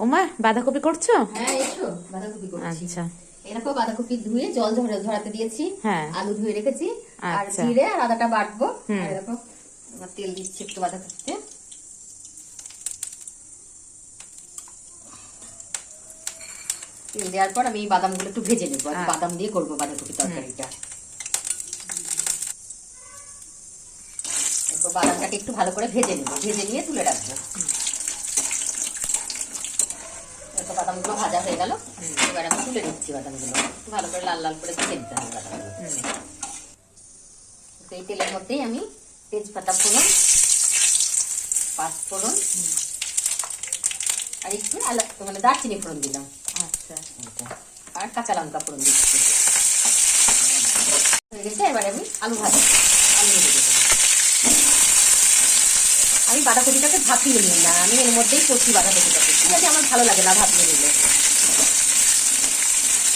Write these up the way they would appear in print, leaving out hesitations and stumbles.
ওমা বাঁধাকপি করছো? হ্যাঁ এসো, বাঁধাকপি করছি। আচ্ছা, এরকম বাঁধাকপি ধুয়ে জল ঝরাতে দিয়েছি। হ্যাঁ, আলু ধুয়ে রেখেছি। আর আচ্ছা। জিরে আর আদাটা বাটবো। আর এরকম তেল দিচ্ছি একটু বাঁধাকপিতে। তেল দেওয়ার পর আমি এই বাদামগুলো একটু ভেজে নেবো। আমি বাদাম দিয়ে করবো বাঁধাকপি তরকারিটা। বাদামটাকে একটু ভালো করে ভেজে নেবো, ভেজে নিয়ে তুলে রাখবো। বাদামগুলো ভাজা হয়ে গেল, এবার আমি তুলে নিচ্ছি বাদামগুলো। একটু ভালো করে লাল লাল করে ভেজে নিতে হবে বাদামগুলো। এই তেলের মধ্যেই আমি তেজপাতা ফোড়ন, পাঁচ ফোড়ন আর একটু মানে দারচিনি ফোড়ন দিলাম। আচ্ছা, আর কাঁচা লঙ্কা ফোড়ন দিচ্ছি। হয়ে গেছে, এবার আমি আলু ভেজে দেবো। আমি বাঁধাকপিটাকে ভাপিয়ে নিই না, আমি এর মধ্যেই কষি বাঁধাকপিটাকে। ঠিক আছে, আমার ভালো লাগে না ভাপিয়ে নিলে।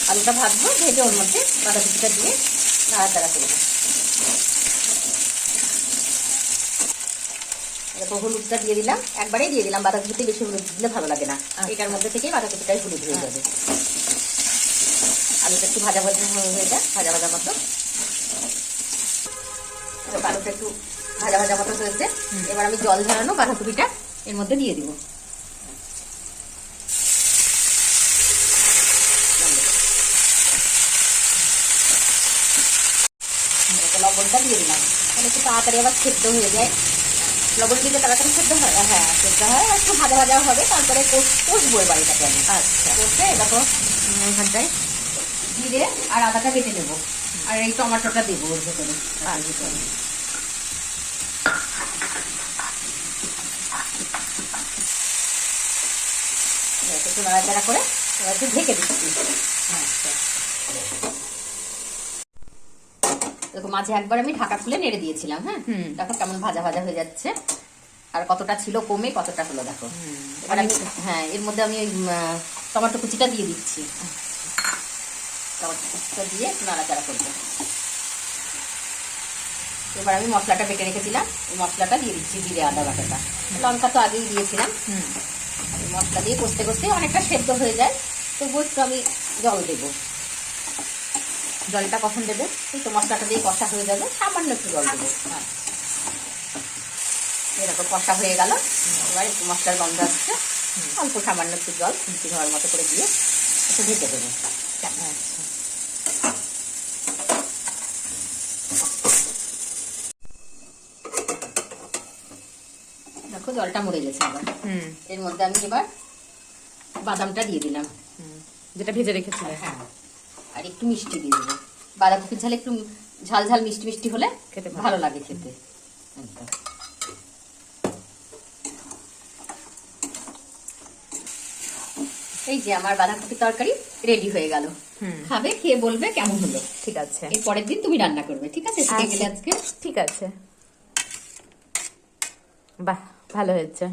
আলুটা ভাজবো, ভেজে ওর মধ্যে বাঁধাকপিটা দিয়ে নাড়াচাড়া করবো। এরপর হলুদটা দিয়ে দিলাম, একবারেই দিয়ে দিলাম। বাঁধাকপিতে বেশি হলুদ দিলে ভালো লাগে না। এটার মধ্যে থেকেই বাঁধাকপিটাই হলুদ হয়ে যাবে। আলুটা একটু ভাজা ভাজা হয়ে যায়, ভাজা ভাজা মতো। আলুটা একটু ভাজা ভাজা মতো হয়েছে, এবার আমি জল ঝরানো বাঁধাকপিটা এর মধ্যে দিয়ে দিব। লবণটা দিয়ে দিলাম, তাহলে একটু তাড়াতাড়ি আবার সেদ্ধ হয়ে যায়। লবণ দিলে তাড়াতাড়ি সেদ্ধ হয়। হ্যাঁ, সেদ্ধ হয়। একটু ভাজা ভাজা হবে, তারপরে কষবো এবার এটাকে আমি। আচ্ছা, কষে দেখো এখানটায় জিরে আর আদাটা কেটে নেবো, আর এই টমাটোটা দেবো ওর ভেতরে। একটু নাড়াচাড়া করে এবার একটু ঢেকে দিচ্ছি। আচ্ছা, দেখো মাঝে একবার আমি ঢাকা খুলে নেড়ে দিয়েছিলাম। হ্যাঁ, দেখো কেমন ভাজা ভাজা হয়ে যাচ্ছে। আর কতটা ছিল কমে কতটা হলো দেখো। এবার আমি এর মধ্যে আমি ওই টমেটো কুচিটা দিয়ে দিচ্ছি। টমেটো কুচিটা দিয়ে একটু নাড়াচাড়া করবো। এবার আমি মশলাটা বেটে রেখেছিলাম, এই মশলাটা দিয়ে দিচ্ছি। জিরে আদা বাটাটা, লঙ্কা তো আগেই দিয়েছিলাম। মশলা দিয়ে কষতে কষতে অনেকটা সেদ্ধ হয়ে যায়, তবুও একটু আমি জল দেবো। জলটা কখন দেবে? এই তো মশলাটা দিয়ে কষা হয়ে যাবে, সামান্য একটু জল দেবো। এরকম কষা হয়ে গেল, এবার একটু মশলার গন্ধ আসছে, অল্প সামান্য একটু জল ফুলকি ধরার মতো করে দিয়ে একটু ঢেকে দেবো। দেখো জলটা মরে গেছে। আবার এর মধ্যে আমি এবার বাদামটা দিয়ে দিলাম, যেটা ভেজে রেখেছিলে। হ্যাঁ, আর একটু মিষ্টি দিয়ে দেবো। বাঁধাকপির ঝাল একটু ঝাল ঝাল মিষ্টি মিষ্টি হলে খেতে ভালো লাগে খেতে। এই যে আমার বাঁধাকপি তরকারি রেডি হয়ে গেল। খাবে, খেয়ে বলবে কেমন হলো। ঠিক আছে, এর পরের দিন তুমি রান্না করবে। ঠিক আছে, শিখে গেলে আজকে। ঠিক আছে, বাহ ভালো হয়েছে।